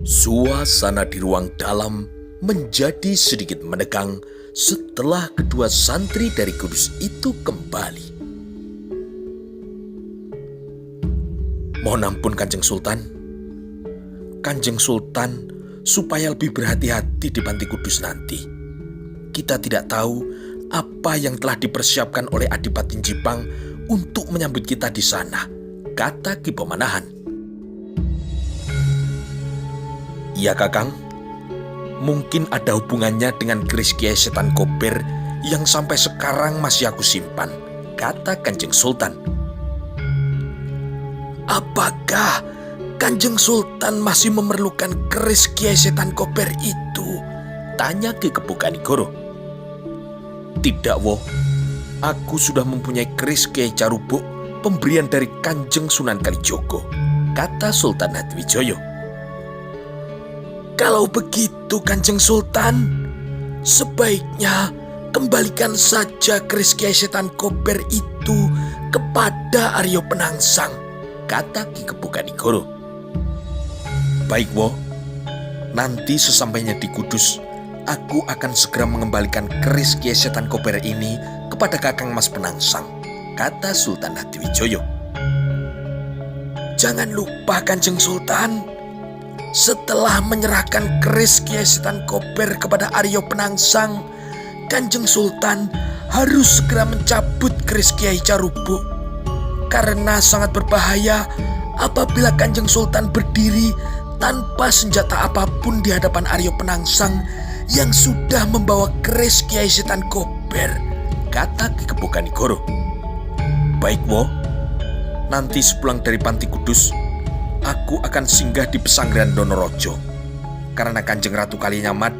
Suasana di ruang dalam menjadi sedikit menegang setelah kedua santri dari Kudus itu kembali. Mohon ampun Kanjeng Sultan. Kanjeng Sultan supaya lebih berhati-hati di Panti Kudus nanti. Kita tidak tahu apa yang telah dipersiapkan oleh Adipati Jipang untuk menyambut kita di sana, kata Ki Pemanahan. Iya Kakang, mungkin ada hubungannya dengan keris Kiai Setan Kober yang sampai sekarang masih aku simpan, kata Kanjeng Sultan. Apakah Kanjeng Sultan masih memerlukan keris Kiai Setan Kober itu? Tanya Ki Kepukanigoro. Tidak, Woh. Aku sudah mempunyai keris Kiai Carubuk pemberian dari Kanjeng Sunan Kalijogo, kata Sultan Hadiwijoyo. Kalau begitu Kanjeng Sultan, sebaiknya kembalikan saja keris Kiai Setan Kober itu kepada Aryo Penangsang, kata Ki Kepukanigoro. Baik, Woh. Nanti sesampainya di Kudus, aku akan segera mengembalikan keris Kiai Setan Kober ini kepada Kakang Mas Penangsang, kata Sultan Hadiwijoyo. Jangan lupa Kanjeng Sultan, setelah menyerahkan keris Kiai Setan Kober kepada Aryo Penangsang, Kanjeng Sultan harus segera mencabut keris Kiai Carubuk, karena sangat berbahaya apabila Kanjeng Sultan berdiri tanpa senjata apapun di hadapan Aryo Penangsang yang sudah membawa keris Kiai Setan Kober, kata Ki Kepukanigoro. Baik, Woh. Nanti sepulang dari Panti Kudus, aku akan singgah di Pesanggrahan Donorojo, karena Kanjeng Ratu Kalinyamat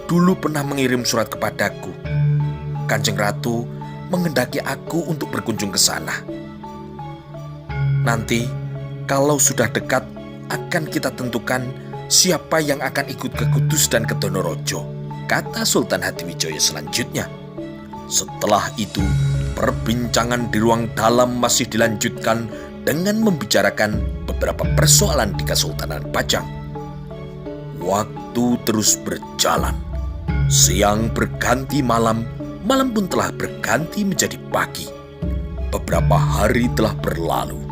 dulu pernah mengirim surat kepadaku. Kanjeng Ratu menghendaki aku untuk berkunjung ke sana. Nanti kalau sudah dekat akan kita tentukan siapa yang akan ikut ke Kudus dan ke Donorojo, kata Sultan Hadiwijoyo selanjutnya. Setelah itu, perbincangan di ruang dalam masih dilanjutkan dengan membicarakan beberapa persoalan di Kesultanan Pajang. Waktu terus berjalan. Siang berganti malam, malam pun telah berganti menjadi pagi. Beberapa hari telah berlalu.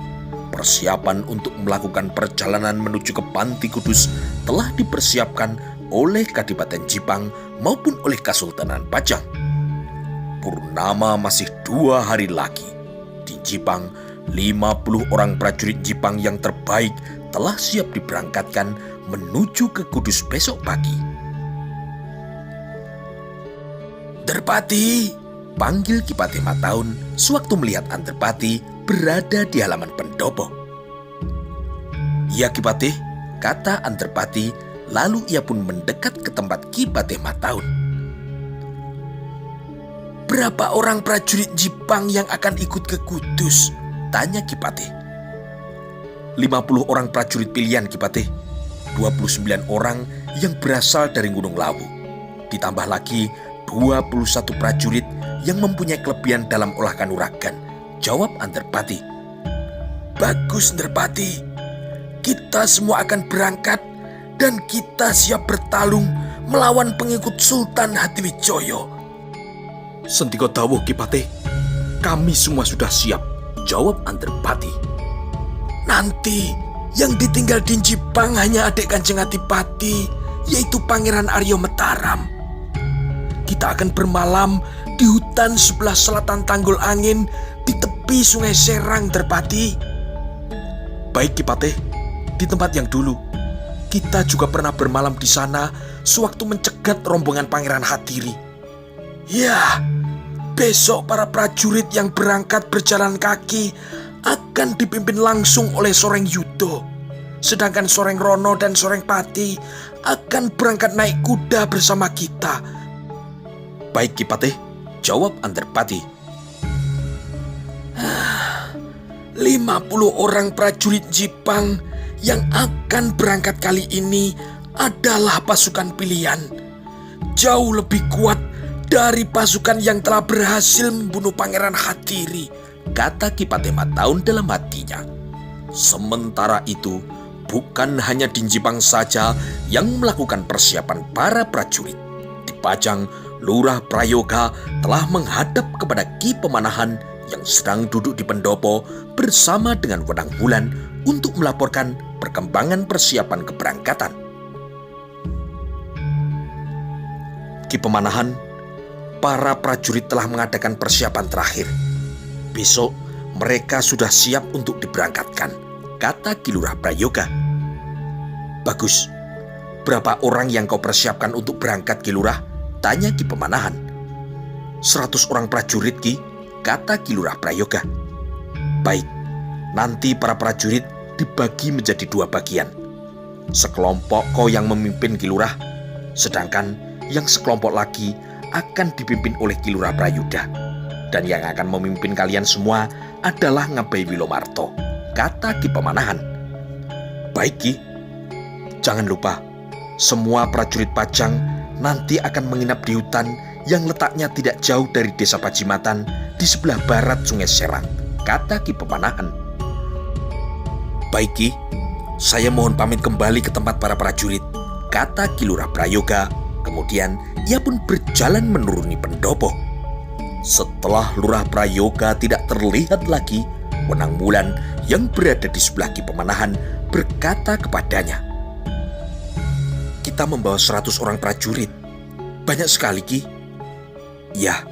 Persiapan untuk melakukan perjalanan menuju ke Panti Kudus telah dipersiapkan oleh Kadipaten Jipang maupun oleh Kesultanan Pajang. Purnama masih 2 hari lagi. Di Jipang, 50 orang prajurit Jipang yang terbaik telah siap diberangkatkan menuju ke Kudus besok pagi. Derpati, panggil Ki Patih Mataun sewaktu melihat Anterpati berada di halaman pendopo. Ya Ki Patih, kata Anterpati, lalu ia pun mendekat ke tempat Ki Patih Mataun. Berapa orang prajurit Jipang yang akan ikut ke Kudus? Tanya Ki Patih. 50 orang prajurit pilihan Ki Patih, 29 orang yang berasal dari Gunung Lawu, ditambah lagi 21 prajurit yang mempunyai kelebihan dalam olah kanuragan, jawab Anterpati. Bagus Anterpati, kita semua akan berangkat dan kita siap bertarung melawan pengikut Sultan Hadiwijoyo. Sentiko dawuh Ki Patih, kami semua sudah siap, jawab Anterpati. Nanti yang ditinggal di Jipang hanya adik Kanjeng Adipati, yaitu Pangeran Aryo Mataram. Kita akan bermalam di hutan sebelah selatan Tanggul Angin di tepi Sungai Serang, Derpati. Baik Ki Patih, di tempat yang dulu kita juga pernah bermalam di sana sewaktu mencegat rombongan Pangeran Hadiri. Ya, besok para prajurit yang berangkat berjalan kaki akan dipimpin langsung oleh Soreng Yudo, sedangkan Soreng Rono dan Soreng Pati akan berangkat naik kuda bersama kita. Baik Ki Patih, jawab Anterpati. 50 orang prajurit Jipang yang akan berangkat kali ini adalah pasukan pilihan. Jauh lebih kuat dari pasukan yang telah berhasil membunuh Pangeran Hadiri, kata Ki Patih Mataun dalam hatinya. Sementara itu, bukan hanya di Jipang saja yang melakukan persiapan para prajurit. Di Pajang, Lurah Prayoga telah menghadap kepada Ki Pemanahan yang sedang duduk di pendopo bersama dengan Wenang Wulan untuk melaporkan perkembangan persiapan keberangkatan. Ki Pemanahan, para prajurit telah mengadakan persiapan terakhir. Besok mereka sudah siap untuk diberangkatkan, kata Ki Lurah Prayoga. Bagus. Berapa orang yang kau persiapkan untuk berangkat, Ki Lurah? Tanya Ki Pemanahan. 100 orang prajurit, Ki, kata Ki Lurah Prayoga. Baik, nanti para prajurit dibagi menjadi 2 bagian. Sekelompok kau yang memimpin, Ki Lurah, sedangkan yang sekelompok lagi akan dipimpin oleh Ki Lurah Prayuda. Dan yang akan memimpin kalian semua adalah Ngabai Wilomarto, kata Ki Pemanahan. Baik, Ki. Jangan lupa, semua prajurit Pajang nanti akan menginap di hutan yang letaknya tidak jauh dari desa Pajimatan di sebelah barat Sungai Serang, kata Ki Pemanahan. Baik, Ki. Saya mohon pamit kembali ke tempat para prajurit, kata Ki Lurah Prayoga. Kemudian ia pun berjalan menuruni pendopo. Setelah Lurah Prayoga tidak terlihat lagi, Wenang Wulan yang berada di sebelah Ki Pemanahan berkata kepadanya, kita membawa 100 orang prajurit. Banyak sekali, Ki. Ya,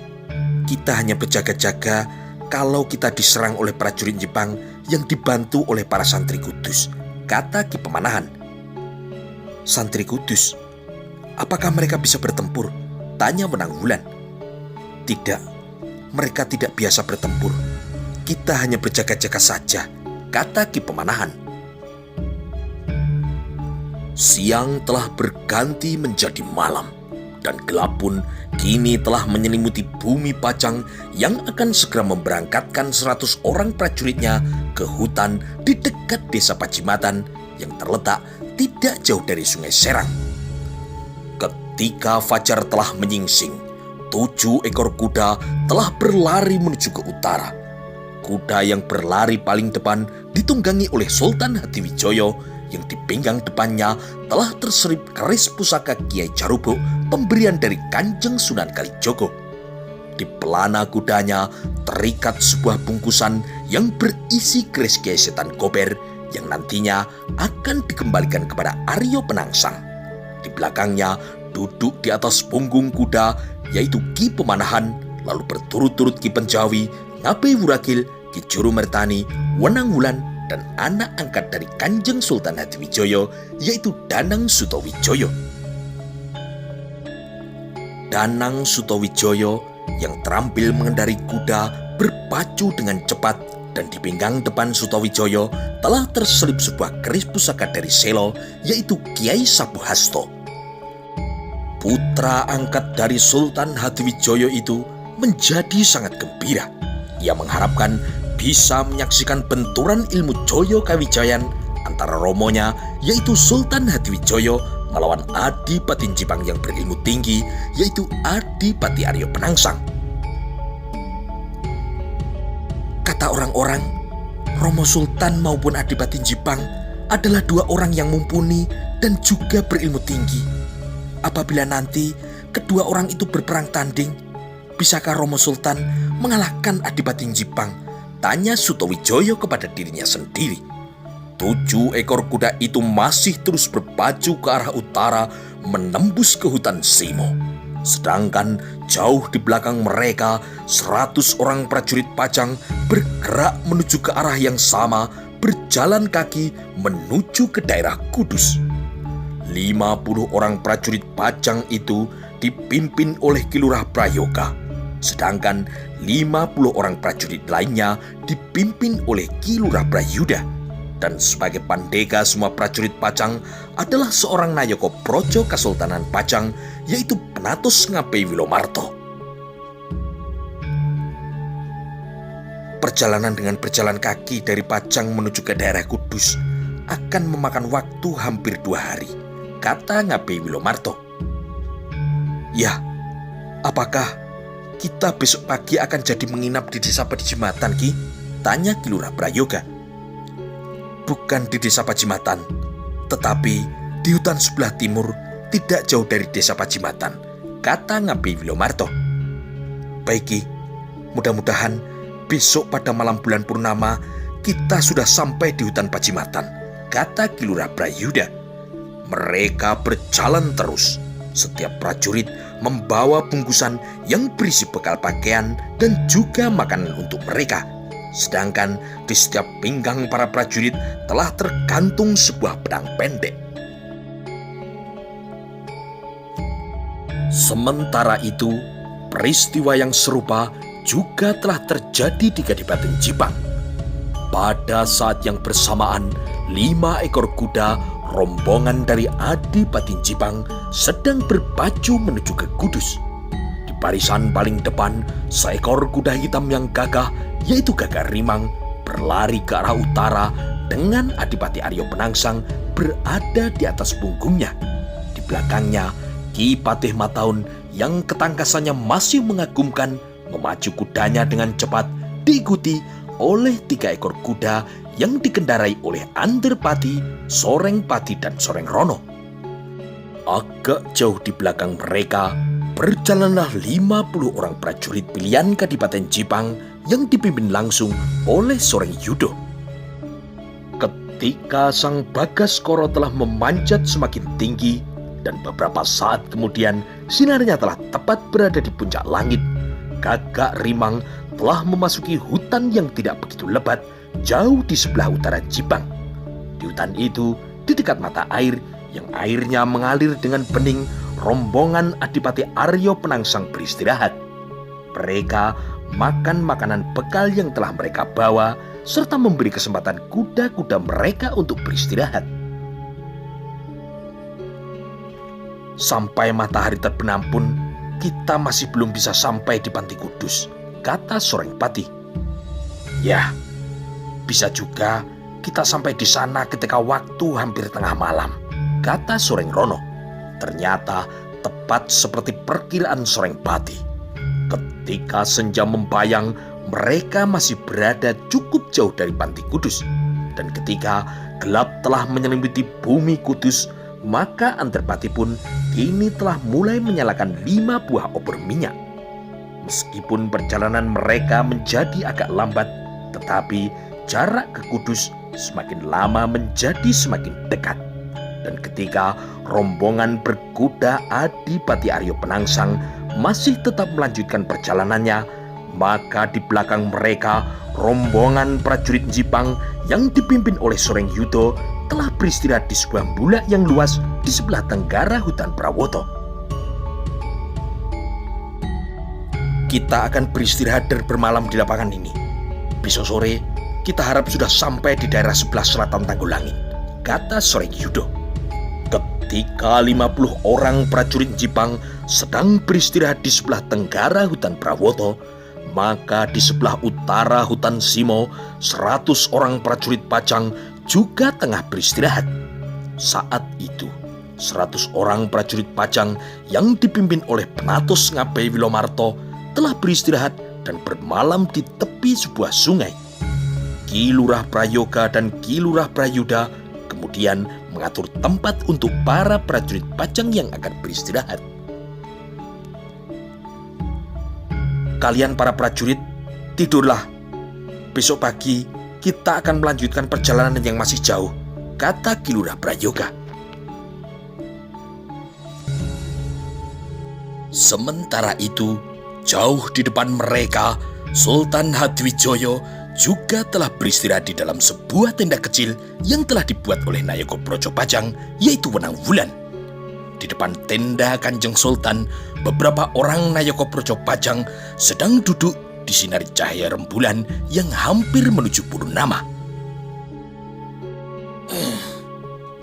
kita hanya berjaga-jaga kalau kita diserang oleh prajurit Jepang yang dibantu oleh para santri kudus, kata Ki Pemanahan. Santri kudus? Apakah mereka bisa bertempur? Tanya Wenang Wulan. Tidak, mereka tidak biasa bertempur. Kita hanya berjaga-jaga saja, kata Ki Pemanahan. Siang telah berganti menjadi malam, dan gelap pun kini telah menyelimuti bumi Pajang yang akan segera memberangkatkan 100 orang prajuritnya ke hutan di dekat desa Pajimatan yang terletak tidak jauh dari Sungai Serang. Ketika fajar telah menyingsing, 7 ekor kuda telah berlari menuju ke utara. Kuda yang berlari paling depan ditunggangi oleh Sultan Hadiwijoyo yang di pinggang depannya telah terselip keris pusaka Kiai Jarubuk pemberian dari Kanjeng Sunan Kalijogo. Di pelana kudanya terikat sebuah bungkusan yang berisi keris Kiai Setan Gober yang nantinya akan dikembalikan kepada Aryo Penangsang. Di belakangnya duduk di atas punggung kuda yaitu Ki Pemanahan, lalu berturut-turut Ki Penjawi, Ngabai Wuragil, Ki Juru Mertani, Wenang Wulan, dan anak angkat dari Kanjeng Sultan Hadiwijoyo yaitu Danang Sutowijoyo. Danang Sutowijoyo yang terampil mengendarai kuda berpacu dengan cepat, dan di pinggang depan Sutowijoyo telah terselip sebuah keris pusaka dari Selo yaitu Kiai Sabuhasto. Putra angkat dari Sultan Hadiwijoyo itu menjadi sangat gembira. Ia mengharapkan bisa menyaksikan benturan ilmu Joyo Kawijayan antara romonya yaitu Sultan Hadiwijoyo melawan Adipati Jipang yang berilmu tinggi yaitu Adipati Aryo Penangsang. Kata orang-orang, Romo Sultan maupun Adipati Jipang adalah 2 orang yang mumpuni dan juga berilmu tinggi. Apabila nanti kedua orang itu berperang tanding, bisakah Romo Sultan mengalahkan Adipati Jipang? Tanya Sutowijoyo kepada dirinya sendiri. 7 ekor kuda itu masih terus berpacu ke arah utara menembus ke hutan Simo. Sedangkan jauh di belakang mereka 100 orang prajurit Pajang bergerak menuju ke arah yang sama, berjalan kaki menuju ke daerah Kudus. 50 orang prajurit Pajang itu dipimpin oleh Ki Lurah Prayoga. Sedangkan 50 orang prajurit lainnya dipimpin oleh Ki Lurah Prayuda. Dan sebagai pandega semua prajurit Pajang adalah seorang Nayoko Projo Kesultanan Pajang yaitu Penatus Ngabai Wilomarto. Perjalanan dengan berjalan kaki dari Pajang menuju ke daerah Kudus akan memakan waktu hampir 2 hari, kata Ngabai Wilomarto. Ya, apakah kita besok pagi akan jadi menginap di desa Pajimatan, Ki? Tanya Ki Lurah Prayoga. Bukan di desa Pajimatan, Tetapi di hutan sebelah timur, tidak jauh dari desa Pajimatan, kata Ngabe Wilomarto. Baik Ki, mudah-mudahan besok pada malam bulan purnama kita sudah sampai di hutan Pajimatan, kata Ki Lurah Prayuda. Mereka berjalan terus. Setiap prajurit membawa bungkusan yang berisi bekal pakaian dan juga makanan untuk mereka. Sedangkan di setiap pinggang para prajurit telah tergantung sebuah pedang pendek. Sementara itu, peristiwa yang serupa juga telah terjadi di Kadipaten Jipang. Pada saat yang bersamaan, 5 ekor kuda rombongan dari Adipaten Jipang sedang berpacu menuju ke Kudus. Di barisan paling depan, seekor kuda hitam yang gagah, yaitu Gagak Rimang, berlari ke arah utara dengan Adipati Aryo Penangsang berada di atas punggungnya. Di belakangnya, Ki Patih Mataun yang ketangkasannya masih mengagumkan memacu kudanya dengan cepat, diikuti oleh 3 ekor kuda yang dikendarai oleh Anderpati, Sorengpati, dan Sorengrono. Agak jauh di belakang mereka, berjalanlah 50 orang prajurit pilihan Kadipaten Jipang yang dipimpin langsung oleh Sorengyudo. Ketika Sang Bagaskoro telah memanjat semakin tinggi, dan beberapa saat kemudian sinarnya telah tepat berada di puncak langit, Gagak Rimang telah memasuki hutan yang tidak begitu lebat, jauh di sebelah utara Jipang. Di hutan itu, di dekat mata air yang airnya mengalir dengan bening, rombongan Adipati Aryo Penangsang beristirahat. Mereka makan makanan bekal yang telah mereka bawa, serta memberi kesempatan kuda-kuda mereka untuk beristirahat. Sampai matahari terbenam pun, kita masih belum bisa sampai di Panti Kudus, kata Sorengpati. Ya, bisa juga kita sampai di sana ketika waktu hampir tengah malam, kata Sorengrono. Ternyata tepat seperti perkiraan Sorengpati. Ketika senja membayang, mereka masih berada cukup jauh dari Panti Kudus. Dan ketika gelap telah menyelimuti bumi Kudus, maka Anderpati pun kini telah mulai menyalakan 5 buah obor minyak. Meskipun perjalanan mereka menjadi agak lambat, tetapi jarak ke Kudus semakin lama menjadi semakin dekat. Dan ketika rombongan berkuda Adipati Aryo Penangsang masih tetap melanjutkan perjalanannya, maka di belakang mereka rombongan prajurit Jipang yang dipimpin oleh Sorengyudo telah beristirahat di sebuah bulak yang luas di sebelah tenggara hutan Prawoto. Kita akan beristirahat dan bermalam di lapangan ini. Besok sore kita harap sudah sampai di daerah sebelah selatan Tanggulangin, kata Sorengyudo. Ketika 50 orang prajurit Jipang sedang beristirahat di sebelah tenggara hutan Prawoto, maka di sebelah utara hutan Simo, 100 orang prajurit Pajang juga tengah beristirahat. Saat itu, 100 orang prajurit Pajang yang dipimpin oleh Penatus Ngabe Wilomarto telah beristirahat dan bermalam di tepi sebuah sungai. Ki Lurah Prayoga dan Ki Lurah Prayuda kemudian mengatur tempat untuk para prajurit Pajang yang akan beristirahat. Kalian para prajurit, tidurlah. Besok pagi kita akan melanjutkan perjalanan yang masih jauh, kata Ki Lurah Prayoga. Sementara itu, jauh di depan mereka, Sultan Hadwijoyo juga telah beristirahat di dalam sebuah tenda kecil yang telah dibuat oleh Nayaka Praja Pajang, yaitu Wenang Wulan. Di depan tenda Kanjeng Sultan, beberapa orang Nayaka Praja Pajang sedang duduk di sinar cahaya rembulan yang hampir menuju purnama.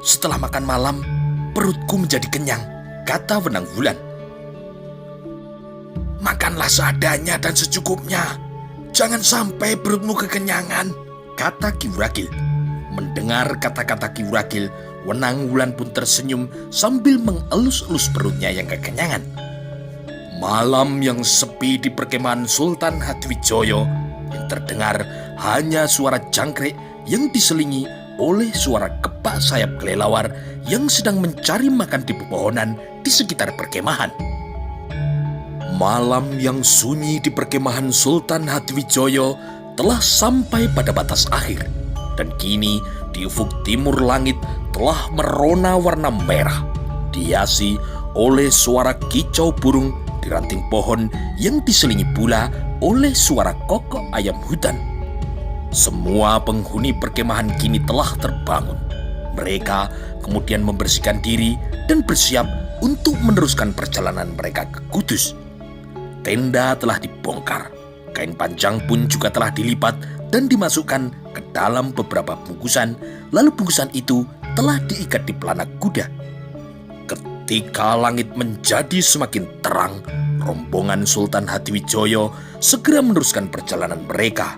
Setelah makan malam, perutku menjadi kenyang, kata Wenang Wulan. Makanlah seadanya dan secukupnya. Jangan sampai perutmu kekenyangan, kata Ki Wuragil. Mendengar kata-kata Ki Wuragil, Wenang Wulan pun tersenyum sambil mengelus-elus perutnya yang kekenyangan. Malam yang sepi di perkemahan Sultan Hadwijoyo, yang terdengar hanya suara jangkrik yang diselingi oleh suara kepak sayap kelelawar yang sedang mencari makan di pepohonan di sekitar perkemahan. Malam yang sunyi di perkemahan Sultan Hatiwijaya telah sampai pada batas akhir, dan kini di ufuk timur langit telah merona warna merah, dihiasi oleh suara kicau burung di ranting pohon yang diselingi pula oleh suara kokok ayam hutan. Semua penghuni perkemahan kini telah terbangun. Mereka kemudian membersihkan diri dan bersiap untuk meneruskan perjalanan mereka ke Kudus. Tenda telah dibongkar, kain panjang pun juga telah dilipat dan dimasukkan ke dalam beberapa bungkusan, lalu bungkusan itu telah diikat di pelana kuda. Ketika langit menjadi semakin terang, rombongan Sultan Hatiwijaya segera meneruskan perjalanan mereka.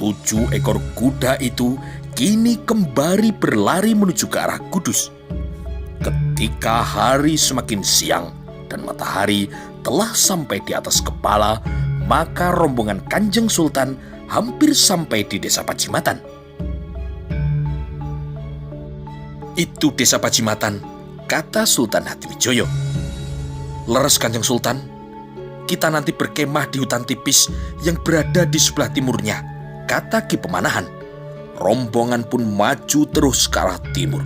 7 ekor kuda itu kini kembali berlari menuju ke arah Kudus. Ketika hari semakin siang dan matahari telah sampai di atas kepala, maka rombongan Kanjeng Sultan hampir sampai di desa Pajimatan. "Itu desa Pajimatan," kata Sultan Hatiwijaya. "Leres Kanjeng Sultan, kita nanti berkemah di hutan tipis yang berada di sebelah timurnya," kata Ki Pemanahan. Rombongan pun maju terus ke arah timur,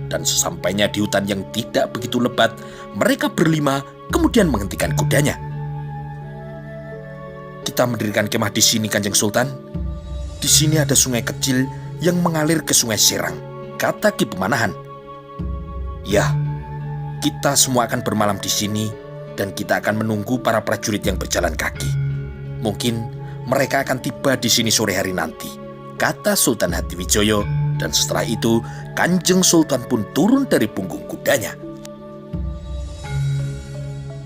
dan sesampainya di hutan yang tidak begitu lebat, mereka berlima kemudian menghentikan kudanya. "Kita mendirikan kemah di sini, Kanjeng Sultan. Di sini ada sungai kecil yang mengalir ke Sungai Serang," kata Ki Pemanahan. "Ya, kita semua akan bermalam di sini dan kita akan menunggu para prajurit yang berjalan kaki. Mungkin mereka akan tiba di sini sore hari nanti," kata Sultan Hatiwijaya, dan setelah itu Kanjeng Sultan pun turun dari punggung kudanya.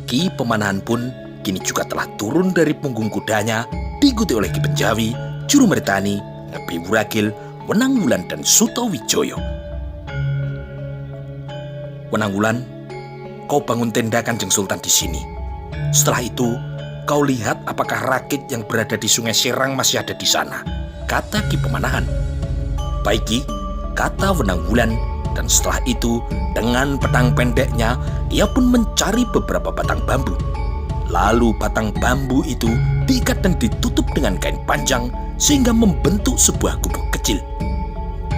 Ki Pemanahan pun kini juga telah turun dari punggung kudanya, diikuti oleh Ki Penjawi, Juru Mertani, Ngepi Wuragil, Wenang Wulan, dan Sutawijaya. "Wenang Wulan, kau bangun tenda Kanjeng Sultan di sini. Setelah itu, kau lihat apakah rakit yang berada di Sungai Serang masih ada di sana," kata Ki Pemanahan. "Baik Ki," kata Wenang Wulan, dan setelah itu dengan pedang pendeknya ia pun mencari beberapa batang bambu. Lalu batang bambu itu diikat dan ditutup dengan kain panjang sehingga membentuk sebuah gubuk kecil.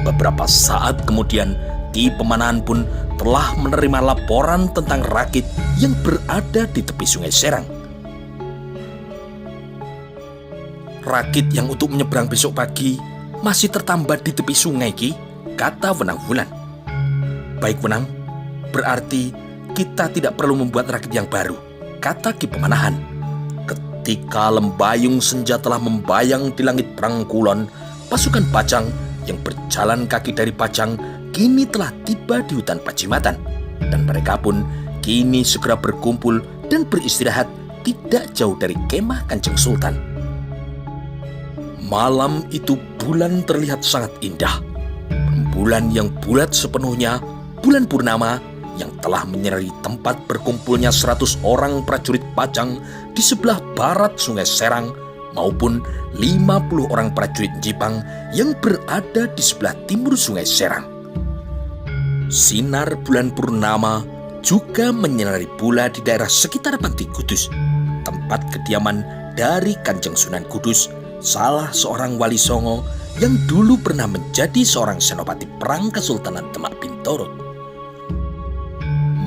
Beberapa saat kemudian Ki Pemanahan pun telah menerima laporan tentang rakit yang berada di tepi Sungai Serang. "Rakit yang untuk menyeberang besok pagi masih tertambat di tepi sungai, Ki," kata Wenang Wulan. "Baik Wenang, berarti kita tidak perlu membuat rakit yang baru," kata Ki Pemanahan. Ketika lembayung senja telah membayang di langit Prangkulon, pasukan Pajang yang berjalan kaki dari Pajang kini telah tiba di hutan Pajimatan, dan mereka pun kini segera berkumpul dan beristirahat tidak jauh dari kemah Kanjeng Sultan. Malam itu bulan terlihat sangat indah. Bulan yang bulat sepenuhnya, bulan purnama yang telah menyinari tempat berkumpulnya 100 orang prajurit Pajang di sebelah barat Sungai Serang maupun 50 orang prajurit Jipang yang berada di sebelah timur Sungai Serang. Sinar bulan purnama juga menyinari pula di daerah sekitar Panti Kudus, tempat kediaman dari Kanjeng Sunan Kudus, salah seorang wali Songo yang dulu pernah menjadi seorang senopati perang Kesultanan Demak Bintoro.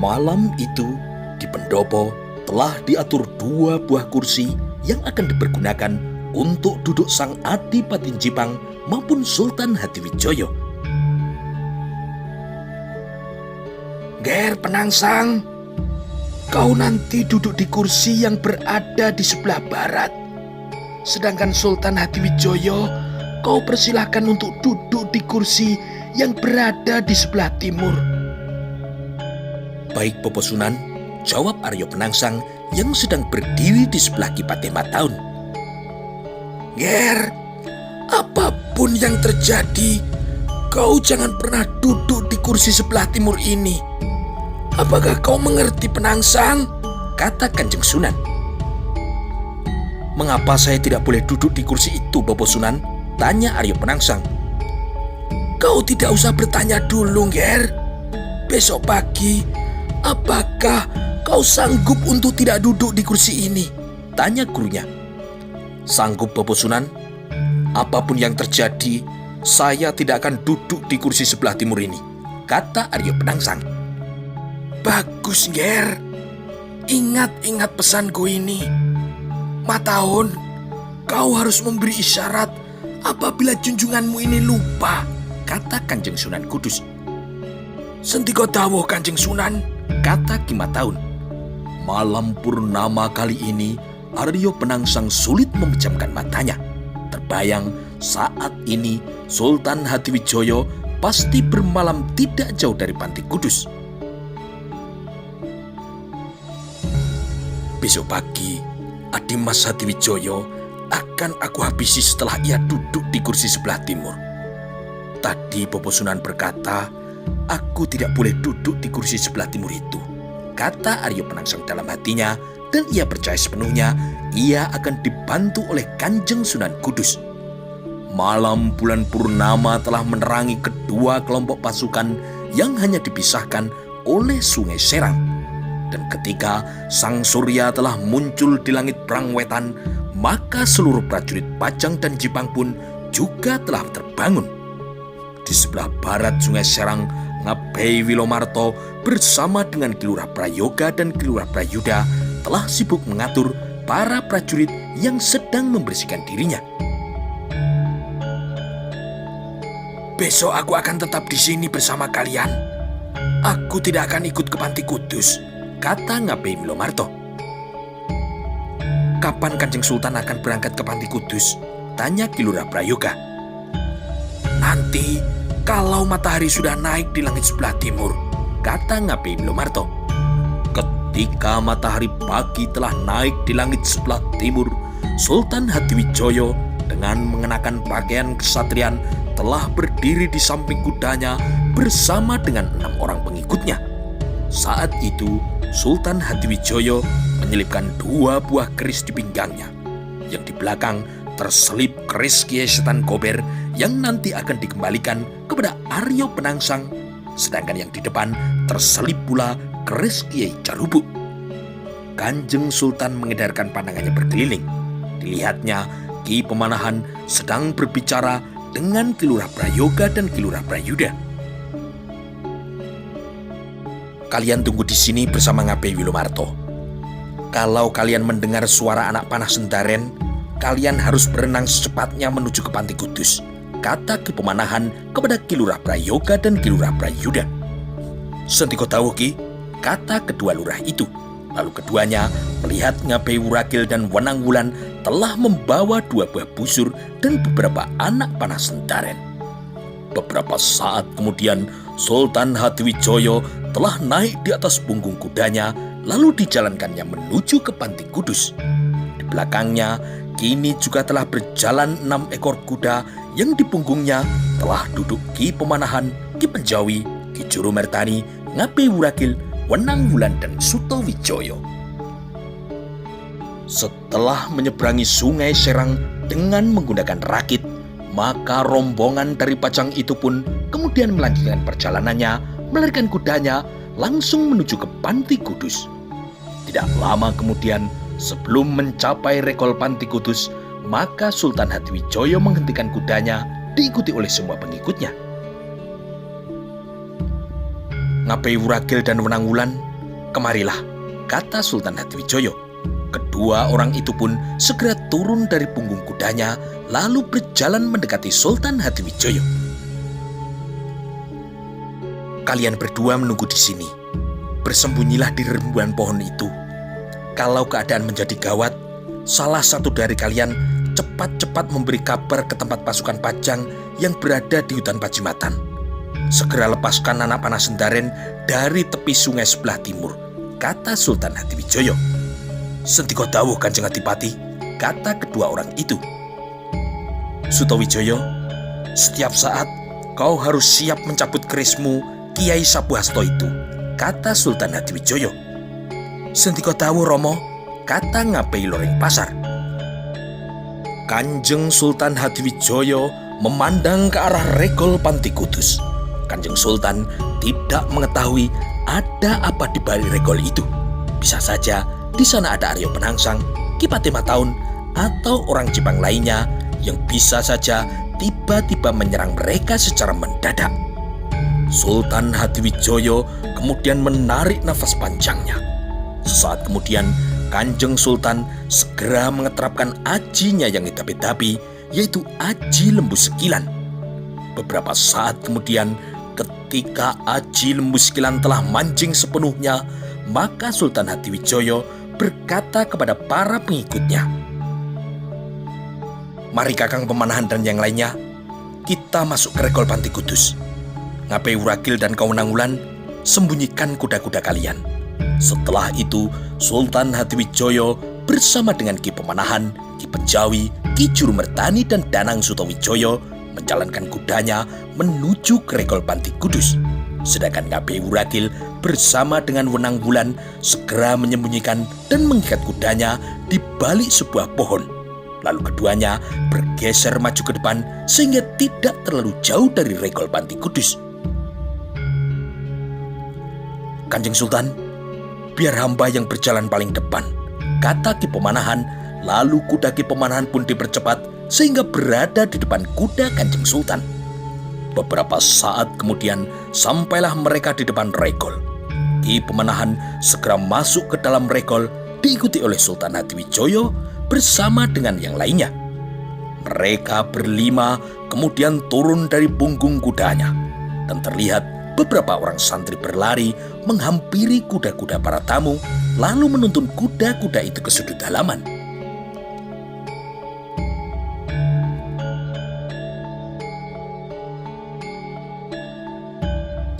Malam itu di pendopo telah diatur 2 buah kursi yang akan dipergunakan untuk duduk sang Adipati Jipang maupun Sultan Hatiwijaya. "Ger Penangsang, kau nanti duduk di kursi yang berada di sebelah barat. Sedangkan Sultan Hatiwijaya, kau persilahkan untuk duduk di kursi yang berada di sebelah timur." "Baik Bopo Sunan," jawab Aryo Penangsang yang sedang berdiri di sebelah Ki Patih Mataun. "Ger, apapun yang terjadi, kau jangan pernah duduk di kursi sebelah timur ini. Apakah kau mengerti Penangsang?" kata Kanjeng Sunan. "Mengapa saya tidak boleh duduk di kursi itu, Bopo Sunan?" tanya Aryo Penangsang. Kau tidak usah bertanya dulu, Nger. Besok pagi, apakah kau sanggup untuk tidak duduk di kursi ini? Tanya gurunya. Sanggup, Bopo Sunan. Apapun yang terjadi, saya tidak akan duduk di kursi sebelah timur ini, kata Aryo Penangsang. Bagus, Nger. Ingat pesanku ini. Matahun, kau harus memberi isyarat apabila junjunganmu ini lupa, kata Kanjeng Sunan Kudus. Sentiko dawuh Kanjeng Sunan, kata Ki Mataun. Malam purnama kali ini, Aryo Penangsang sulit memejamkan matanya. Terbayang saat ini Sultan Hadiwijoyo pasti bermalam tidak jauh dari Panti Kudus. Besok pagi, Adimas Hadiwijoyo akan aku habisi setelah ia duduk di kursi sebelah timur. Tadi Bopo Sunan berkata, aku tidak boleh duduk di kursi sebelah timur itu, kata Aryo Penangsang dalam hatinya, dan ia percaya sepenuhnya ia akan dibantu oleh Kanjeng Sunan Kudus. Malam bulan purnama telah menerangi kedua kelompok pasukan yang hanya dipisahkan oleh Sungai Serang. Dan ketika sang surya telah muncul di langit Prangwetan, maka seluruh prajurit Pajang dan Jipang pun juga telah terbangun. Di sebelah barat Sungai Serang, Ngabei Wilomarto bersama dengan Ki Lurah Prayoga dan Ki Lurah Prayuda telah sibuk mengatur para prajurit yang sedang membersihkan dirinya. Besok aku akan tetap di sini bersama kalian. Aku tidak akan ikut ke Panti Kudus, kata Ngabei Wilomarto. Kapan Kanjeng Sultan akan berangkat ke Panti Kudus? Tanya Ki Lurah Prayoga. Nanti kalau matahari sudah naik di langit sebelah timur, kata Ngabei Wilomarto. Ketika matahari pagi telah naik di langit sebelah timur, Sultan Hadiwijoyo dengan mengenakan pakaian kesatrian telah berdiri di samping kudanya bersama dengan 6 orang pengikutnya. Saat itu, Sultan Hadiwijoyo menyelipkan 2 buah keris di pinggangnya. Yang di belakang terselip keris Kiai Setan Gober yang nanti akan dikembalikan kepada Aryo Penangsang, sedangkan yang di depan terselip pula keris Kiai Carubuk. Kanjeng Sultan mengedarkan pandangannya berkeliling. Dilihatnya Ki Pemanahan sedang berbicara dengan Ki Lurah Prayoga dan Ki Lurah Prayuda. Kalian tunggu di sini bersama Ngabei Wilomarto. Kalau kalian mendengar suara anak panah Sendaren, kalian harus berenang secepatnya menuju ke Panti Kudus, kata Ki Pemanahan kepada Ki Lurah Prayoga dan Ki Lurah Prayuda. Sentiko dawuh Ki, kata kedua lurah itu. Lalu keduanya melihat Ngabei Wuragil dan Wenang Wulan telah membawa 2 buah busur dan beberapa anak panah Sendaren. Beberapa saat kemudian, Sultan Hadiwijoyo telah naik di atas punggung kudanya, lalu dijalankannya menuju ke Panti Kudus. Di belakangnya, kini juga telah berjalan 6 ekor kuda yang di punggungnya telah duduk Ki Pemanahan, Ki Penjawi, Ki Jurumertani, Ngabei Wuragil, Wenang Wulan, dan Sutowijoyo. Setelah menyeberangi Sungai Serang dengan menggunakan rakit, maka rombongan dari Pajang itu pun kemudian melanjutkan perjalanannya, melarikan kudanya langsung menuju ke Panti Kudus. Tidak lama kemudian, sebelum mencapai rekol Panti Kudus, maka Sultan Hadiwijoyo menghentikan kudanya diikuti oleh semua pengikutnya. Ngabei Wuragil dan Wenang Wulan, kemarilah, kata Sultan Hadiwijoyo. Kedua orang itu pun segera turun dari punggung kudanya, lalu berjalan mendekati Sultan Hadiwijoyo. Kalian berdua menunggu di sini. Bersembunyilah di rembulan pohon itu. Kalau keadaan menjadi gawat, salah satu dari kalian cepat-cepat memberi kabar ke tempat pasukan Pajang yang berada di hutan Pajimatan. Segera lepaskan anak panah Sendaren dari tepi sungai sebelah timur, kata Sultan Hadiwijoyo. Sentiko dawuh Kanjeng Adipati, kata kedua orang itu. Sutowijoyo, setiap saat kau harus siap mencabut kerismu Kiai Sapuhasto itu, kata Sultan Hadiwijoyo. Sentiko dawuh Romo, kata Ngabei Loreng Pasar. Kanjeng Sultan Hadiwijoyo memandang ke arah regol Panti Kudus. Kanjeng Sultan tidak mengetahui ada apa di balik regol itu. Bisa saja di sana ada Aryo Penangsang, Ki Pate Mataun, atau orang Jepang lainnya yang bisa saja tiba-tiba menyerang mereka secara mendadak. Sultan Hadiwijoyo kemudian menarik nafas panjangnya. Sesaat kemudian, Kanjeng Sultan segera mengeterapkan ajinya yang hidapi-hidapi, yaitu aji lembu sekilan. Beberapa saat kemudian, ketika aji lembu sekilan telah mancing sepenuhnya, maka Sultan Hadiwijoyo berkata kepada para pengikutnya, "Mari Kakang Pemanahan dan yang lainnya, kita masuk ke regol Panti Kudus. Ngapai Wuragil dan Kawenang Wulan, sembunyikan kuda-kuda kalian." Setelah itu, Sultan Hadiwijoyo bersama dengan Ki Pemanahan, Ki Penjawi, Ki Jurumertani, dan Danang Sutawijoyo menjalankan kudanya menuju ke regol Panti Kudus. Sedangkan Ngapai Wuragil bersama dengan Wenang Wulan segera menyembunyikan dan mengikat kudanya di balik sebuah pohon. Lalu keduanya bergeser maju ke depan sehingga tidak terlalu jauh dari regol Panti Kudus. "Kanjeng Sultan, biar hamba yang berjalan paling depan," kata Ki Pemanahan. Lalu kuda Ki Pemanahan pun dipercepat sehingga berada di depan kuda Kanjeng Sultan. Beberapa saat kemudian sampailah mereka di depan regol. Ki Pemanahan segera masuk ke dalam regol diikuti oleh Sultan Hadiwijoyo bersama dengan yang lainnya. Mereka berlima kemudian turun dari punggung kudanya dan terlihat beberapa orang santri berlari menghampiri kuda-kuda para tamu lalu menuntun kuda-kuda itu ke sudut halaman.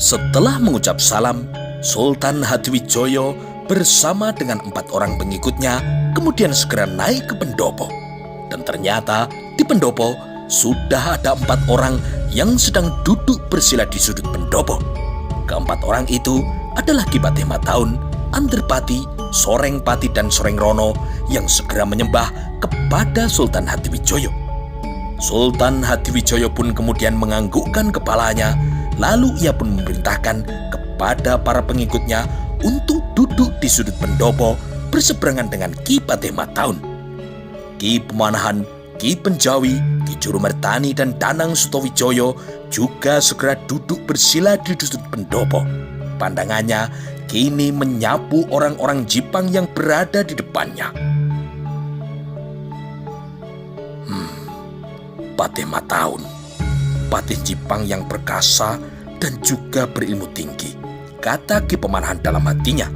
Setelah mengucap salam, Sultan Hadiwijoyo bersama dengan 4 orang pengikutnya kemudian segera naik ke pendopo. Dan ternyata di pendopo sudah ada 4 orang yang sedang duduk bersila di sudut pendopo. Keempat orang itu adalah Ki Pate Mataun, Andirpati, Sorengpati, dan Sorengrono yang segera menyembah kepada Sultan Hadiwijoyo. Sultan Hadiwijoyo pun kemudian menganggukkan kepalanya, lalu ia pun memerintahkan kepada para pengikutnya untuk duduk di sudut pendopo berseberangan dengan Ki Pate Mataun. Ki Pemanahan, Ki Penjawi, Ki Jurumertani, dan Danang Sutawijoyo juga segera duduk bersila di sudut pendopo. Pandangannya kini menyapu orang-orang Jepang yang berada di depannya. Pate Mataun, Pate Jepang yang perkasa dan juga berilmu tinggi, kata Ki Pemanahan dalam hatinya.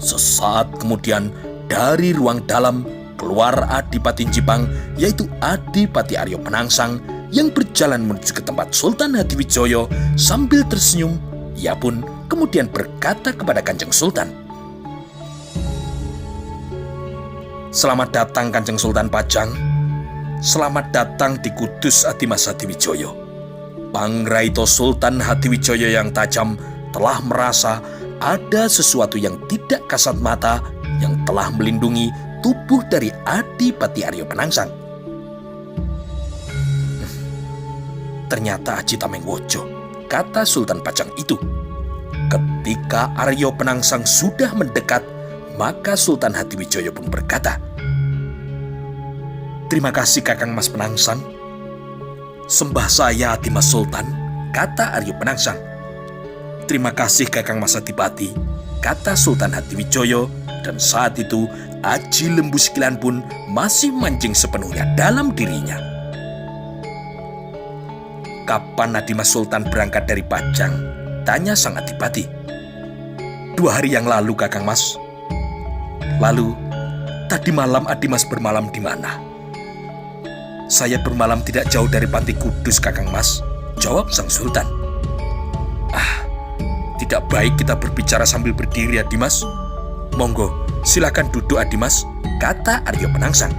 Sesaat kemudian dari ruang dalam keluar Adipati Jepang, yaitu Adipati Aryo Penangsang, yang berjalan menuju ke tempat Sultan Hadiwijoyo sambil tersenyum. Ia pun kemudian berkata kepada Kanjeng Sultan, "Selamat datang Kanjeng Sultan Pajang. Selamat datang di Kudus Adimas Hadiwijoyo." Pangraito Sultan Hadiwijoyo yang tajam telah merasa ada sesuatu yang tidak kasat mata yang telah melindungi tubuh dari Adipati Aryo Penangsang. "Ternyata Aji Tamengwojo," kata Sultan Pajang itu. Ketika Aryo Penangsang sudah mendekat, maka Sultan Hadiwijoyo pun berkata, "Terima kasih Kakang Mas Penangsang." "Sembah saya Adimas Sultan," kata Aryo Penangsang. "Terima kasih Kakang Mas Adipati," kata Sultan Hadiwijoyo. Dan saat itu Aji Lembu Sekilan pun masih mancing sepenuhnya dalam dirinya. "Kapan Adimas Sultan berangkat dari Pajang?" tanya sang Adipati. "2 hari yang lalu Kakang Mas." "Lalu tadi malam Adimas bermalam di mana?" "Saya bermalam tidak jauh dari Panti Kudus Kakang Mas," jawab sang Sultan. "Tidak baik kita berbicara sambil berdiri Adimas. Monggo, silakan duduk Adimas," kata Aryo Penangsang.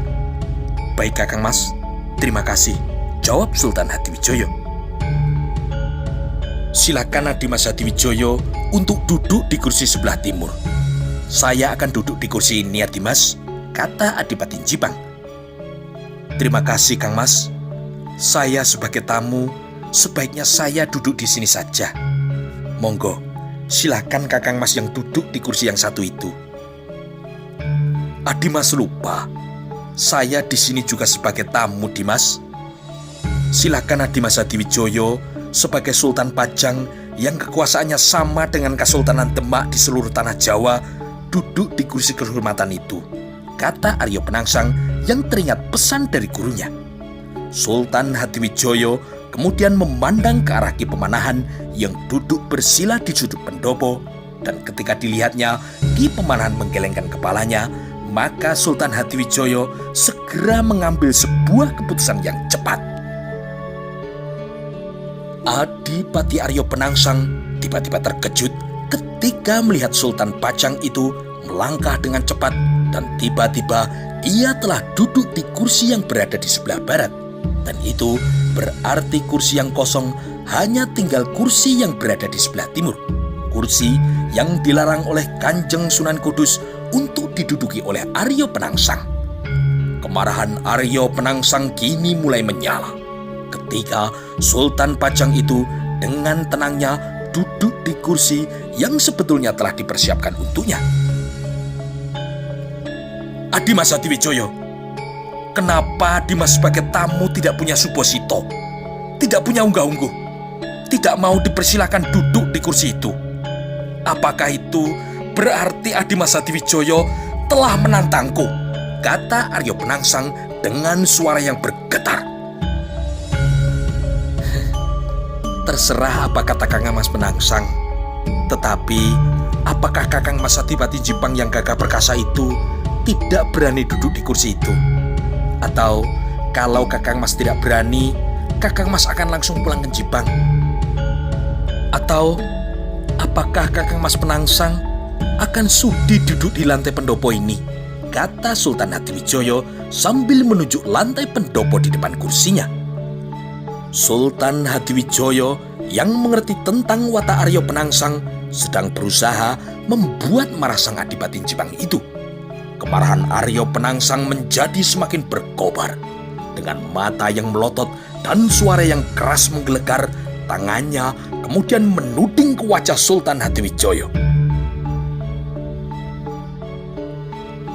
"Baik Kakang Mas, terima kasih," jawab Sultan Hadiwijoyo. "Silakan Adimas Hadiwijoyo untuk duduk di kursi sebelah timur." "Saya akan duduk di kursi ini Adimas," kata Adipati Jepang. "Terima kasih Kang Mas." Saya sebagai tamu, sebaiknya saya duduk di sini saja. Monggo, silakan Kakang Mas yang duduk di kursi yang satu itu. Dimas lupa, saya di sini juga sebagai tamu, Dimas. Silakan Dimas Hadiwijoyo sebagai Sultan Pajang yang kekuasaannya sama dengan Kesultanan Demak di seluruh tanah Jawa, duduk di kursi kehormatan itu, kata Aryo Penangsang yang teringat pesan dari gurunya. Sultan Hadiwijoyo kemudian memandang ke arah Ki Pemanahan yang duduk bersila di sudut pendopo, dan ketika dilihatnya Ki Pemanahan menggelengkan kepalanya, maka Sultan Hadiwijoyo segera mengambil sebuah keputusan yang cepat. Adipati Aryo Penangsang tiba-tiba terkejut ketika melihat Sultan Pajang itu melangkah dengan cepat, dan tiba-tiba ia telah duduk di kursi yang berada di sebelah barat. Dan itu berarti kursi yang kosong hanya tinggal kursi yang berada di sebelah timur. Kursi yang dilarang oleh Kanjeng Sunan Kudus untuk diduduki oleh Aryo Penangsang. Kemarahan Aryo Penangsang kini mulai menyala ketika Sultan Pajang itu dengan tenangnya duduk di kursi yang sebetulnya telah dipersiapkan untuknya. Dimas Hadiwijoyo, kenapa Dimas sebagai tamu tidak punya suposito, tidak punya unggah-ungguh, tidak mau dipersilakan duduk di kursi itu? Apakah itu berarti Dimas Hadiwijoyo telah menantangku? Kata Aryo Penangsang dengan suara yang bergetar. Terserah apa kata Kakang Mas Penangsang, tetapi apakah Kakang Mas Adipati Jipang yang gagah perkasa itu tidak berani duduk di kursi itu? Atau kalau Kakang Mas tidak berani, Kakang Mas akan langsung pulang ke Jipang? Atau apakah Kakang Mas Penangsang akan sudi duduk di lantai pendopo ini? Kata Sultan Hadiwijoyo sambil menunjuk lantai pendopo di depan kursinya. Sultan Hadiwijoyo yang mengerti tentang watak Aryo Penangsang sedang berusaha membuat marah sang Adipati Jipang itu. Kemarahan Aryo Penangsang menjadi semakin berkobar. Dengan mata yang melotot dan suara yang keras menggelegar, tangannya kemudian menuding ke wajah Sultan Hadiwijoyo.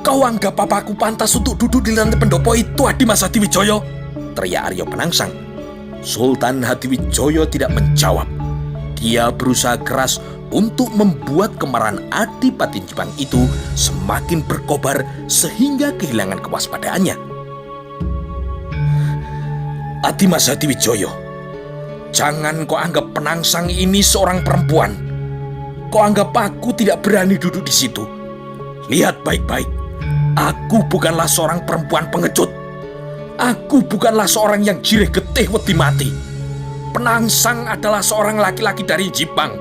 Kau anggap apa aku pantas untuk duduk di lantai pendopo itu, Dimas Hadiwijoyo? Teriak Aryo Penangsang. Sultan Hadiwijoyo tidak menjawab. Dia berusaha keras untuk membuat kemarahan Adipati Jipang itu semakin berkobar sehingga kehilangan kewaspadaannya. Dimas Hadiwijoyo, jangan kau anggap Penangsang ini seorang perempuan. Kau anggap aku tidak berani duduk di situ. Lihat baik-baik, aku bukanlah seorang perempuan pengecut. Aku bukanlah seorang yang jireh getih wedi mati. Penangsang adalah seorang laki-laki dari Jipang,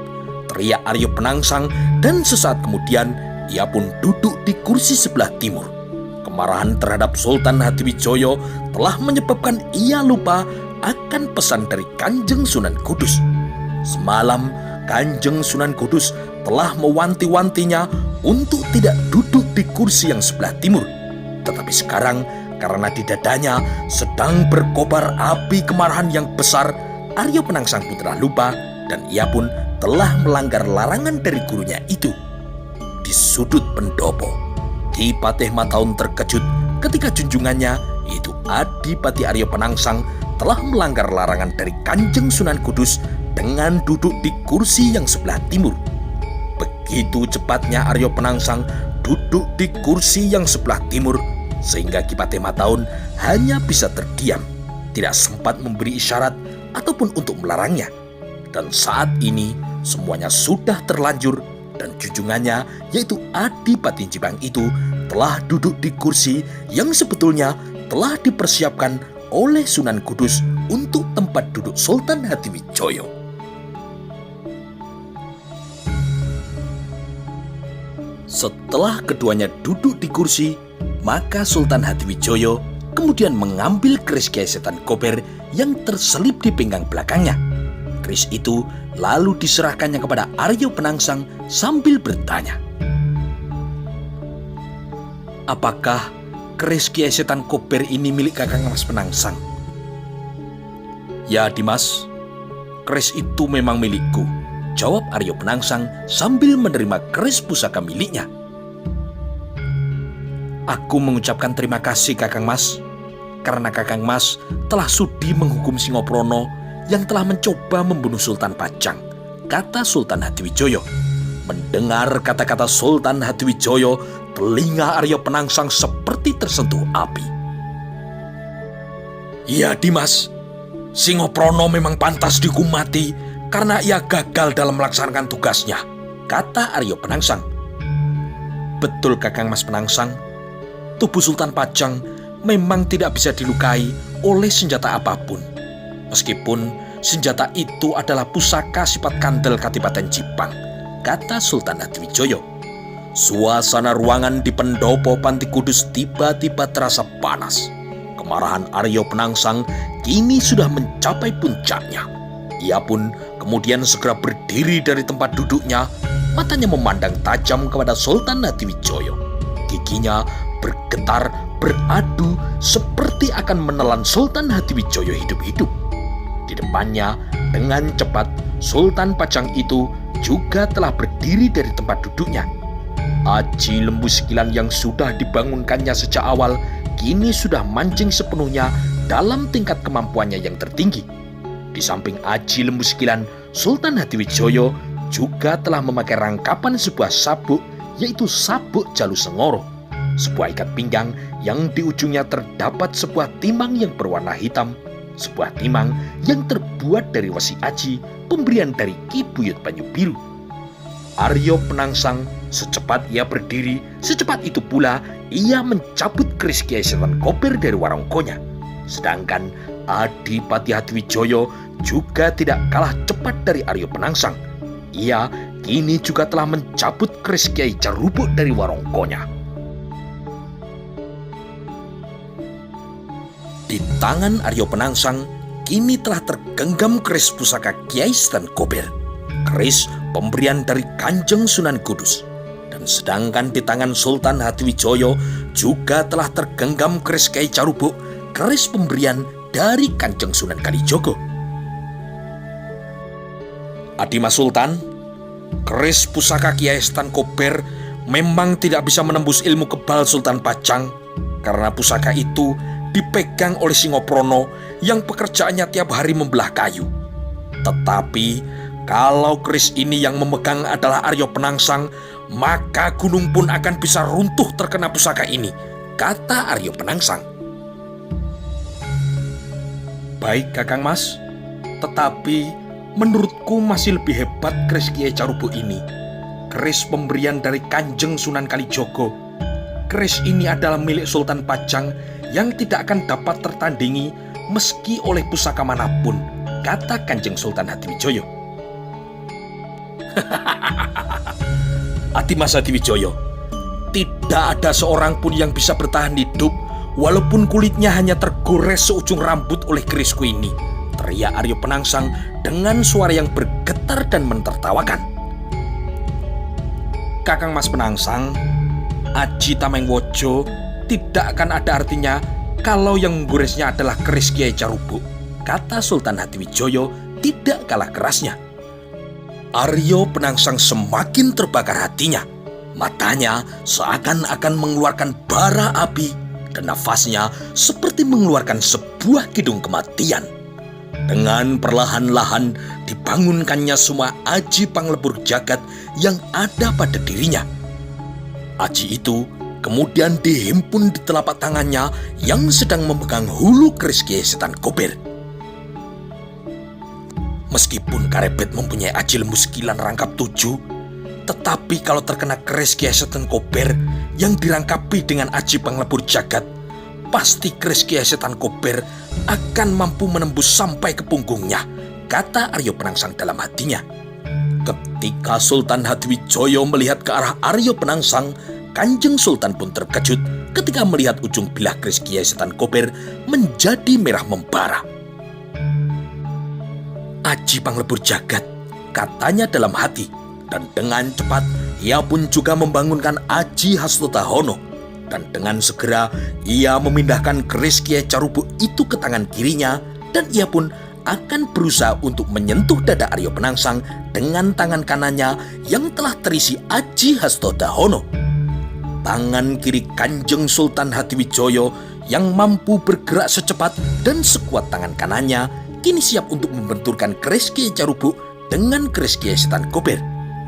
teriak Aryo Penangsang, dan sesaat kemudian ia pun duduk di kursi sebelah timur. Kemarahan terhadap Sultan Hadiwijoyo telah menyebabkan ia lupa akan pesan dari Kanjeng Sunan Kudus. Semalam Kanjeng Sunan Kudus telah mewanti-wantinya untuk tidak duduk di kursi yang sebelah timur. Tetapi sekarang karena di dadanya sedang berkobar api kemarahan yang besar, Aryo Penangsang pun telah lupa dan ia pun telah melanggar larangan dari gurunya itu. Di sudut pendopo, Ki Patih Mataun terkejut ketika junjungannya, yaitu Adipati Aryo Penangsang, telah melanggar larangan dari Kanjeng Sunan Kudus dengan duduk di kursi yang sebelah timur. Begitu cepatnya Aryo Penangsang duduk di kursi yang sebelah timur, sehingga Ki Patih Mataun hanya bisa terdiam, tidak sempat memberi isyarat ataupun untuk melarangnya. Dan saat ini semuanya sudah terlanjur dan junjungannya, yaitu Adipati Jipang itu, telah duduk di kursi yang sebetulnya telah dipersiapkan oleh Sunan Kudus untuk tempat duduk Sultan Hadiwijoyo. Setelah keduanya duduk di kursi, maka Sultan Hadiwijoyo kemudian mengambil keris Kiai Setan Kober yang terselip di pinggang belakangnya. Keris itu lalu diserahkannya kepada Aryo Penangsang sambil bertanya, "Apakah keris Kiai Setan Kober ini milik Kakang Mas Penangsang?" Ya Dimas, keris itu memang milikku, jawab Aryo Penangsang sambil menerima keris pusaka miliknya. Aku mengucapkan terima kasih Kakang Mas, karena Kakang Mas telah sudi menghukum Singoprono yang telah mencoba membunuh Sultan Pajang, kata Sultan Hadiwijoyo. Mendengar kata-kata Sultan Hadiwijoyo, telinga Aryo Penangsang seperti tersentuh api. Ya Dimas, Singoprono memang pantas dihukum mati karena ia gagal dalam melaksanakan tugasnya, kata Aryo Penangsang. Betul Kakang Mas Penangsang, tubuh Sultan Pajang memang tidak bisa dilukai oleh senjata apapun. Meskipun senjata itu adalah pusaka sifat kandel Kadipaten Jipang, kata Sultan Hadiwijoyo. Suasana ruangan di pendopo Panti Kudus tiba-tiba terasa panas. Kemarahan Aryo Penangsang kini sudah mencapai puncaknya. Ia pun kemudian segera berdiri dari tempat duduknya, matanya memandang tajam kepada Sultan Hadiwijoyo. Giginya bergetar beradu seperti akan menelan Sultan Hadiwijoyo hidup-hidup. Di depannya dengan cepat Sultan Pajang itu juga telah berdiri dari tempat duduknya. Aji Lembu Sekilan yang sudah dibangunkannya sejak awal kini sudah mancing sepenuhnya dalam tingkat kemampuannya yang tertinggi. Di samping Aji Lembu Sekilan, Sultan Hadiwijoyo juga telah memakai rangkapan sebuah sabuk, yaitu sabuk Jalu Sengoro, sebuah ikat pinggang yang di ujungnya terdapat sebuah timang yang berwarna hitam, sebuah timang yang terbuat dari wesi aji pemberian dari Ki Buyut Banyu Biru. Aryo Penangsang secepat ia berdiri, secepat itu pula ia mencabut keris Kiai Setan Kober dari warongkonya. Sedangkan Adipati Hadiwijoyo juga tidak kalah cepat dari Aryo Penangsang. Ia kini juga telah mencabut keris Kiai Carubuk dari warongkonya. Di tangan Aryo Penangsang kini telah tergenggam keris pusaka Kiai Setan Kober, keris pemberian dari Kanjeng Sunan Kudus. Dan sedangkan di tangan Sultan Hadiwijoyo juga telah tergenggam keris Kiai Carubuk, keris pemberian dari Kanjeng Sunan Kalijogo. Adimas Sultan, keris pusaka Kiai Setan Kober memang tidak bisa menembus ilmu kebal Sultan Pajang, karena pusaka itu dipegang oleh Singoprono yang pekerjaannya tiap hari membelah kayu. Tetapi kalau keris ini yang memegang adalah Aryo Penangsang, maka gunung pun akan bisa runtuh terkena pusaka ini, kata Aryo Penangsang. Baik Kakang Mas, tetapi menurutku masih lebih hebat keris Kiai Carubuk ini, keris pemberian dari Kanjeng Sunan Kalijogo. Keris ini adalah milik Sultan Pajang yang tidak akan dapat tertandingi meski oleh pusaka manapun, kata Kanjeng Sultan Hadiwijoyo. Adimas Hadiwijoyo, tidak ada seorang pun yang bisa bertahan hidup walaupun kulitnya hanya tergores seujung rambut oleh kerisku ini, teriak Aryo Penangsang dengan suara yang bergetar dan mentertawakan. Kakang Mas Penangsang, Aji Tamengwojo tidak akan ada artinya kalau yang menggoresnya adalah keris Kiai Carubuk, kata Sultan Hadiwijoyo tidak kalah kerasnya. Aryo Penangsang semakin terbakar hatinya. Matanya seakan-akan mengeluarkan bara api dan nafasnya seperti mengeluarkan sebuah kidung kematian. Dengan perlahan-lahan dibangunkannya semua aji panglebur jagat yang ada pada dirinya. Aji itu kemudian dihimpun di telapak tangannya yang sedang memegang hulu keris Kiai Setan Kober. Meskipun Karebet mempunyai Aji Lembu Sekilan rangkap 7, tetapi kalau terkena keris Kiai Setan Kober yang dirangkapi dengan Aji Panglebur Jagat, pasti keris Kiai Setan Kober akan mampu menembus sampai ke punggungnya, kata Aryo Penangsang dalam hatinya. Ketika Sultan Hadiwijoyo melihat ke arah Aryo Penangsang, Kanjeng Sultan pun terkejut ketika melihat ujung bilah keris Kiai Setan Kober menjadi merah membara. Aji Panglebur Jagat, katanya dalam hati, dan dengan cepat ia pun juga membangunkan Aji Hastutahono, dan dengan segera ia memindahkan keris Kiai Carubuk itu ke tangan kirinya, dan ia pun akan berusaha untuk menyentuh dada Aryo Penangsang dengan tangan kanannya yang telah terisi Aji Hastodahono. Tangan kiri Kanjeng Sultan Hadiwijoyo yang mampu bergerak secepat dan sekuat tangan kanannya kini siap untuk membenturkan keris Kiai Carubuk dengan keris Kiai Setan Kober.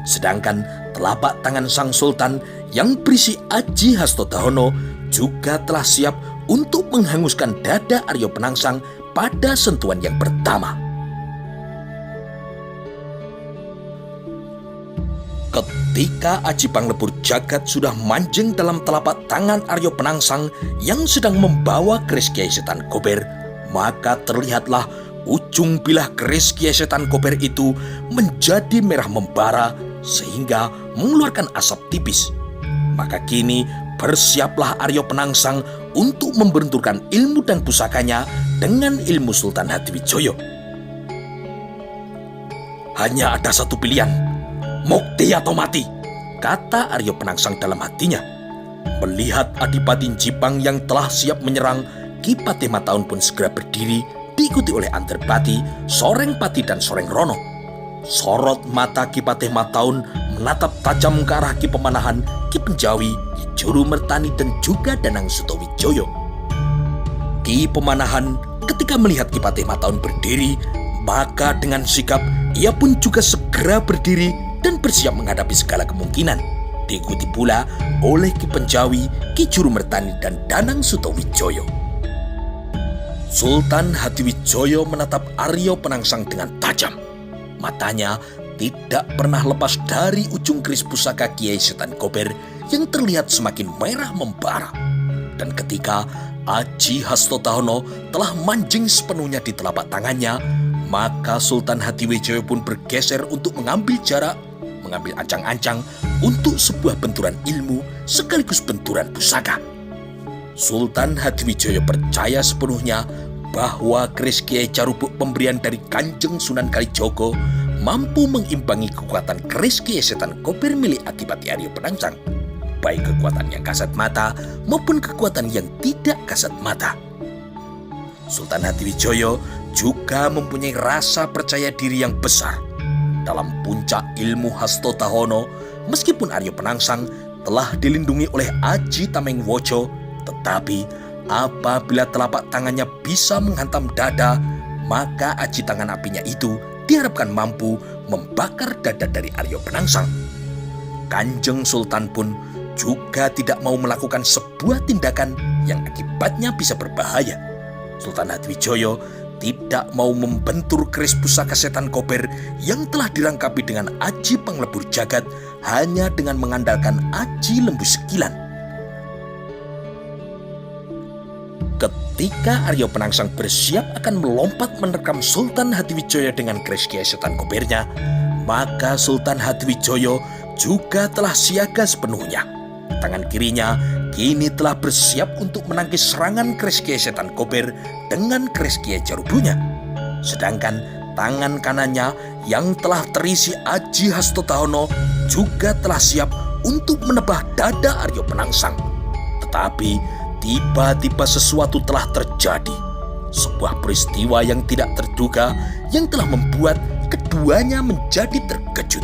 Sedangkan telapak tangan sang sultan yang berisi Aji Hastodahono juga telah siap untuk menghanguskan dada Aryo Penangsang pada sentuhan yang pertama. Ketika Aji Panglebur Jagat sudah manjing dalam telapak tangan Aryo Penangsang yang sedang membawa keris Kiai Setan Kober, maka terlihatlah ujung bilah keris Kiai Setan Kober itu menjadi merah membara sehingga mengeluarkan asap tipis. Maka kini bersiaplah Aryo Penangsang untuk membenturkan ilmu dan pusakanya dengan ilmu Sultan Hadiwijoyo. Hanya ada satu pilihan, mukti atau mati, kata Aryo Penangsang dalam hatinya. Melihat Adipati Jipang yang telah siap menyerang, Ki Patih Mataun pun segera berdiri, diikuti oleh Anterbati, Soreng Pati dan Soreng Rono. Sorot mata Ki Patih Mataun menatap tajam ke arah Ki Pemanahan, Ki Penjawi, Ki Juru Mertani dan juga Danang Sutowijoyo. Ki Pemanahan ketika melihat Ki Patih Mataun berdiri, maka dengan sigap ia pun juga segera berdiri dan bersiap menghadapi segala kemungkinan. Diikuti pula oleh Ki Penjawi, Ki Juru Mertani dan Danang Sutowijoyo. Sultan Hadiwijoyo menatap Aryo Penangsang dengan tajam. Matanya tidak pernah lepas dari ujung keris pusaka Kiai Setan Kober yang terlihat semakin merah membara. Dan ketika Aji Hastodahono telah manjing sepenuhnya di telapak tangannya, maka Sultan Hadiwijoyo pun bergeser untuk mengambil jarak, mengambil ancang-ancang untuk sebuah benturan ilmu sekaligus benturan pusaka. Sultan Hadiwijoyo percaya sepenuhnya bahwa keris Kiai Carubuk pemberian dari Kanjeng Sunan Kalijogo mampu mengimbangi kekuatan keris Kiai Setan Kober milik Adipati Aryo Penangsang, baik kekuatan yang kasat mata maupun kekuatan yang tidak kasat mata. Sultan Hadiwijoyo juga mempunyai rasa percaya diri yang besar. Dalam puncak ilmu Hastodahono, meskipun Aryo Penangsang telah dilindungi oleh Aji Tamengwojo, tetapi apabila telapak tangannya bisa menghantam dada, maka aji tangan apinya itu diharapkan mampu membakar dada dari Aryo Penangsang. Kanjeng Sultan pun juga tidak mau melakukan sebuah tindakan yang akibatnya bisa berbahaya. Sultan Hadiwijoyo tidak mau membentur keris pusaka Setan Kober yang telah dirangkapi dengan Aji Panglebur Jagat hanya dengan mengandalkan Aji Lembu Sekilan. Ketika Aryo Penangsang bersiap akan melompat menerkam Sultan Hadiwijoyo dengan keris Kiai Setan Kobernya, maka Sultan Hadiwijoyo juga telah siaga sepenuhnya. Tangan kirinya kini telah bersiap untuk menangkis serangan keris Kiai Setan Kober dengan keris Kiai Carubuknya. Sedangkan tangan kanannya yang telah terisi Aji Hastodahono juga telah siap untuk menebah dada Aryo Penangsang. Tetapi tiba-tiba sesuatu telah terjadi. Sebuah peristiwa yang tidak terduga yang telah membuat keduanya menjadi terkejut.